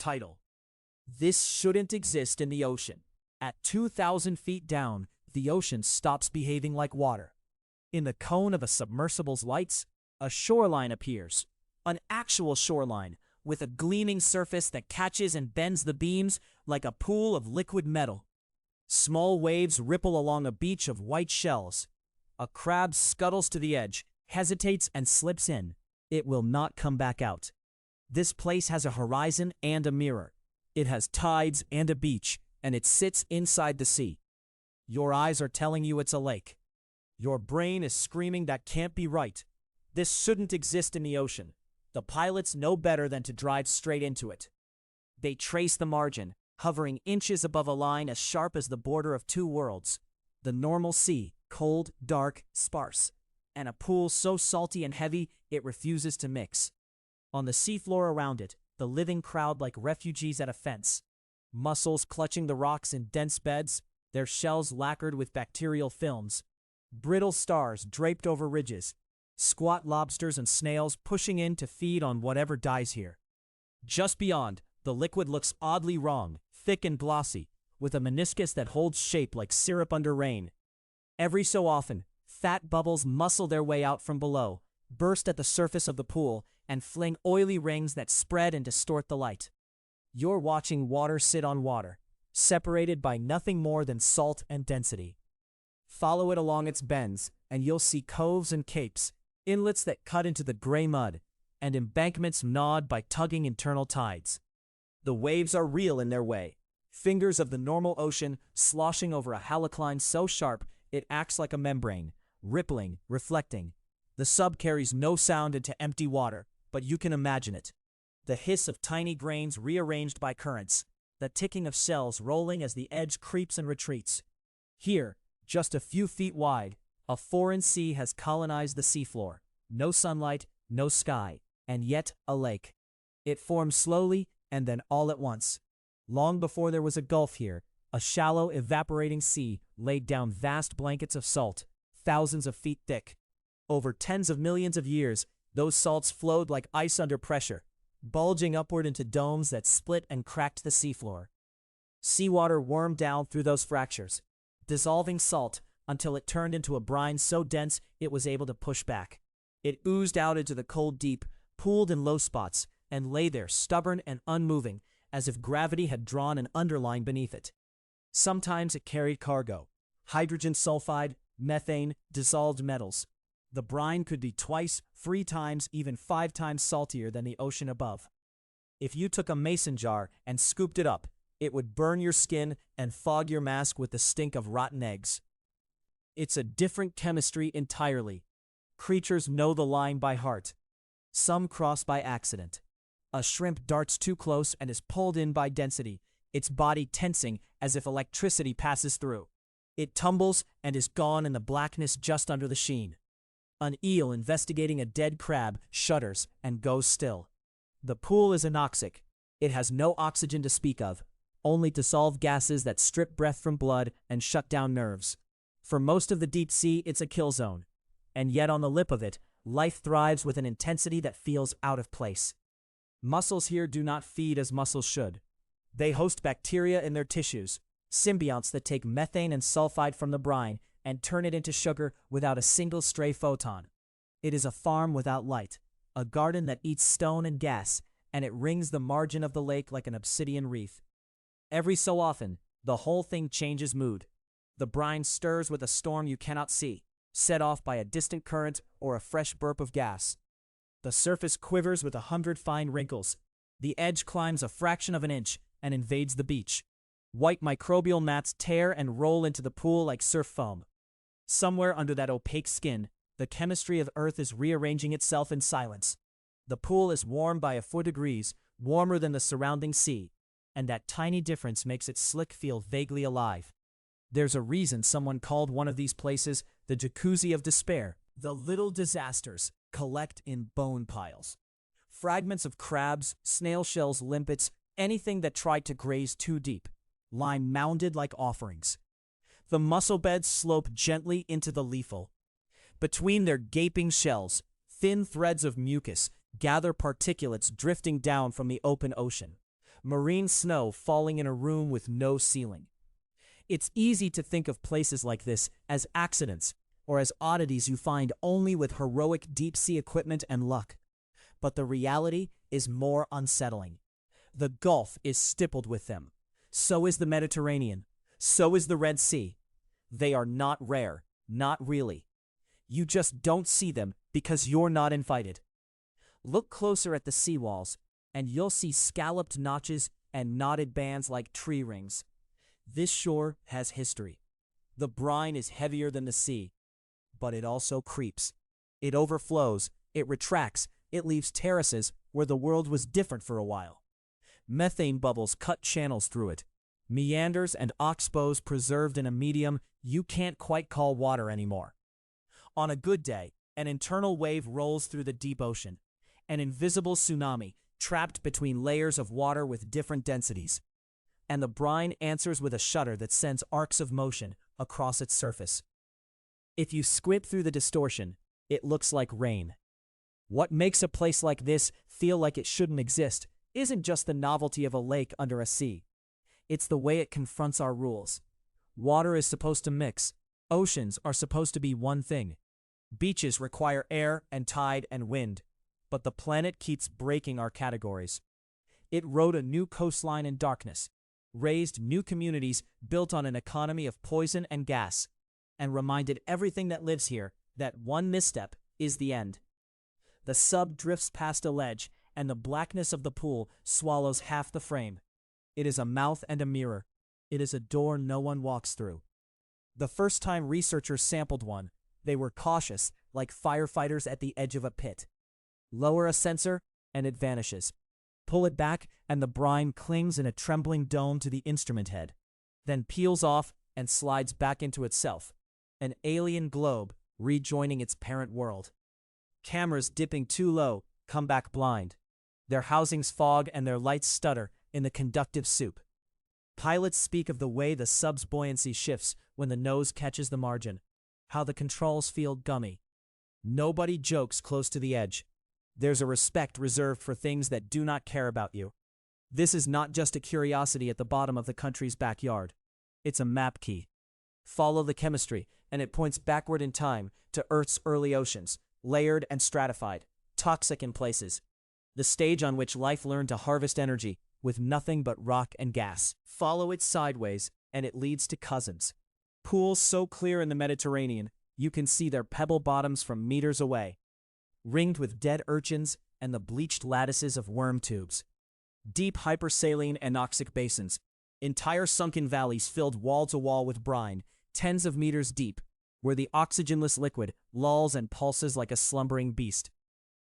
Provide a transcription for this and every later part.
Title. This shouldn't exist in the ocean. At 2,000 feet down, the ocean stops behaving like water. In the cone of a submersible's lights, a shoreline appears. An actual shoreline, with a gleaming surface that catches and bends the beams like a pool of liquid metal. Small waves ripple along a beach of white shells. A crab scuttles to the edge, hesitates and slips in. It will not come back out. This place has a horizon and a mirror. It has tides and a beach, and it sits inside the sea. Your eyes are telling you it's a lake. Your brain is screaming that can't be right. This shouldn't exist in the ocean. The pilots know better than to drive straight into it. They trace the margin, hovering inches above a line as sharp as the border of two worlds. The normal sea, cold, dark, sparse, and a pool so salty and heavy it refuses to mix. On the seafloor around it, the living crowd like refugees at a fence. Mussels clutching the rocks in dense beds, their shells lacquered with bacterial films. Brittle stars draped over ridges. Squat lobsters and snails pushing in to feed on whatever dies here. Just beyond, the liquid looks oddly wrong, thick and glossy, with a meniscus that holds shape like syrup under rain. Every so often, fat bubbles muscle their way out from below, burst at the surface of the pool, and fling oily rings that spread and distort the light. You're watching water sit on water, separated by nothing more than salt and density. Follow it along its bends, and you'll see coves and capes, inlets that cut into the gray mud, and embankments gnawed by tugging internal tides. The waves are real in their way, fingers of the normal ocean sloshing over a halocline so sharp it acts like a membrane, rippling, reflecting. The sub carries no sound into empty water, but you can imagine it. The hiss of tiny grains rearranged by currents, the ticking of shells rolling as the edge creeps and retreats. Here, just a few feet wide, a foreign sea has colonized the seafloor. No sunlight, no sky, and yet a lake. It forms slowly and then all at once. Long before there was a gulf here, a shallow, evaporating sea laid down vast blankets of salt, thousands of feet thick. Over tens of millions of years, those salts flowed like ice under pressure, bulging upward into domes that split and cracked the seafloor. Seawater wormed down through those fractures, dissolving salt until it turned into a brine so dense it was able to push back. It oozed out into the cold deep, pooled in low spots, and lay there stubborn and unmoving, as if gravity had drawn an underline beneath it. Sometimes it carried cargo: hydrogen sulfide, methane, dissolved metals. The brine could be twice, 3 times, even 5 times saltier than the ocean above. If you took a mason jar and scooped it up, it would burn your skin and fog your mask with the stink of rotten eggs. It's a different chemistry entirely. Creatures know the line by heart. Some cross by accident. A shrimp darts too close and is pulled in by density, its body tensing as if electricity passes through. It tumbles and is gone in the blackness just under the sheen. An eel investigating a dead crab shudders and goes still. The pool is anoxic. It has no oxygen to speak of, only dissolved gases that strip breath from blood and shut down nerves. For most of the deep sea, it's a kill zone. And yet on the lip of it, life thrives with an intensity that feels out of place. Mussels here do not feed as mussels should. They host bacteria in their tissues, symbionts that take methane and sulfide from the brine and turn it into sugar without a single stray photon. It is a farm without light, a garden that eats stone and gas, and it rings the margin of the lake like an obsidian reef. Every so often, the whole thing changes mood. The brine stirs with a storm you cannot see, set off by a distant current or a fresh burp of gas. The surface quivers with 100 fine wrinkles. The edge climbs a fraction of an inch and invades the beach. White microbial mats tear and roll into the pool like surf foam. Somewhere under that opaque skin, the chemistry of Earth is rearranging itself in silence. The pool is warm by a 4 degrees, warmer than the surrounding sea, and that tiny difference makes it slick feel vaguely alive. There's a reason someone called one of these places the jacuzzi of despair. The little disasters collect in bone piles. Fragments of crabs, snail shells, limpets, anything that tried to graze too deep, lie mounded like offerings. The mussel beds slope gently into the lethal. Between their gaping shells, thin threads of mucus gather particulates drifting down from the open ocean. marine snow falling in a room with no ceiling. It's easy to think of places like this as accidents or as oddities you find only with heroic deep-sea equipment and luck. But the reality is more unsettling. The Gulf is stippled with them. So is the Mediterranean. So is the Red Sea. They are not rare, not really. You just don't see them because you're not invited. Look closer at the seawalls, and you'll see scalloped notches and knotted bands like tree rings. This shore has history. The brine is heavier than the sea, but it also creeps. It overflows, it retracts, it leaves terraces where the world was different for a while. Methane bubbles cut channels through it. Meanders and oxbows preserved in a medium you can't quite call water anymore. On a good day, an internal wave rolls through the deep ocean, an invisible tsunami trapped between layers of water with different densities. And the brine answers with a shudder that sends arcs of motion across its surface. If you squint through the distortion, it looks like rain. What makes a place like this feel like it shouldn't exist isn't just the novelty of a lake under a sea. It's the way it confronts our rules. Water is supposed to mix. Oceans are supposed to be one thing. Beaches require air and tide and wind. But the planet keeps breaking our categories. It wrote a new coastline in darkness, raised new communities built on an economy of poison and gas, and reminded everything that lives here that one misstep is the end. The sub drifts past a ledge, and the blackness of the pool swallows half the frame. It is a mouth and a mirror. It is a door no one walks through. The first time researchers sampled one, they were cautious, like firefighters at the edge of a pit. Lower a sensor, and it vanishes. Pull it back, and the brine clings in a trembling dome to the instrument head, then peels off and slides back into itself, an alien globe rejoining its parent world. Cameras dipping too low come back blind. Their housings fog and their lights stutter in the conductive soup. Pilots speak of the way the sub's buoyancy shifts when the nose catches the margin, how the controls feel gummy. Nobody jokes close to the edge. There's a respect reserved for things that do not care about you. This is not just a curiosity at the bottom of the country's backyard. It's a map key. Follow the chemistry, and it points backward in time to Earth's early oceans, layered and stratified, toxic in places. The stage on which life learned to harvest energy with nothing but rock and gas. Follow it sideways, and it leads to cousins. Pools so clear in the Mediterranean, you can see their pebble bottoms from meters away, ringed with dead urchins and the bleached lattices of worm tubes. Deep hypersaline anoxic basins, entire sunken valleys filled wall to wall with brine, tens of meters deep, where the oxygenless liquid lulls and pulses like a slumbering beast.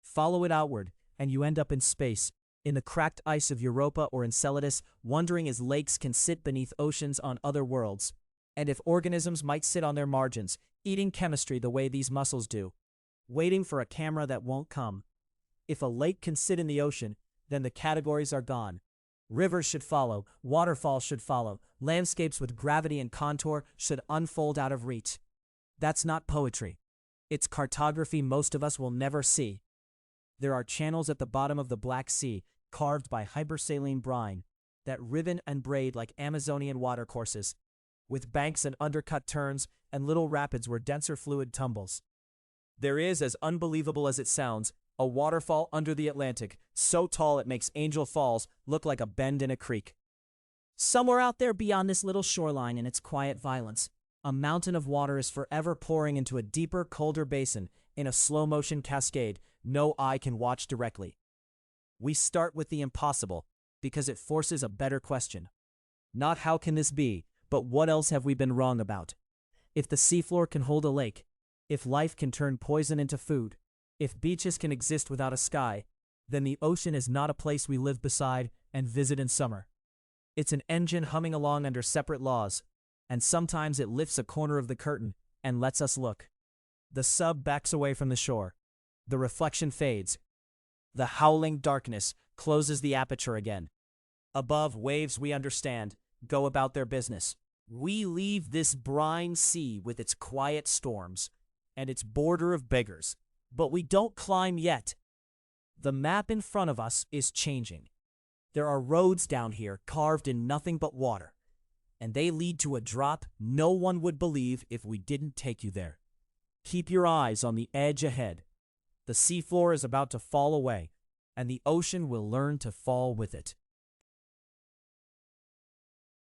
Follow it outward, and you end up in space, in the cracked ice of Europa or Enceladus, wondering as lakes can sit beneath oceans on other worlds, and if organisms might sit on their margins, eating chemistry the way these mussels do, waiting for a camera that won't come. If a lake can sit in the ocean, then the categories are gone. Rivers should follow, waterfalls should follow, landscapes with gravity and contour should unfold out of reach. That's not poetry. It's cartography most of us will never see. There are channels at the bottom of the Black Sea, carved by hypersaline brine, that ribbon and braid like Amazonian watercourses, with banks and undercut turns and little rapids where denser fluid tumbles. There is, as unbelievable as it sounds, a waterfall under the Atlantic, so tall it makes Angel Falls look like a bend in a creek. Somewhere out there beyond this little shoreline and its quiet violence, a mountain of water is forever pouring into a deeper, colder basin in a slow-motion cascade no eye can watch directly. We start with the impossible because it forces a better question. Not how can this be, but what else have we been wrong about? If the seafloor can hold a lake, if life can turn poison into food, if beaches can exist without a sky, then the ocean is not a place we live beside and visit in summer. It's an engine humming along under separate laws, and sometimes it lifts a corner of the curtain and lets us look. The sub backs away from the shore. The reflection fades. The howling darkness closes the aperture again. Above, waves we understand go about their business. We leave this brine sea with its quiet storms and its border of beggars, but we don't climb yet. The map in front of us is changing. There are roads down here carved in nothing but water, and they lead to a drop no one would believe if we didn't take you there. Keep your eyes on the edge ahead. The seafloor is about to fall away, and the ocean will learn to fall with it.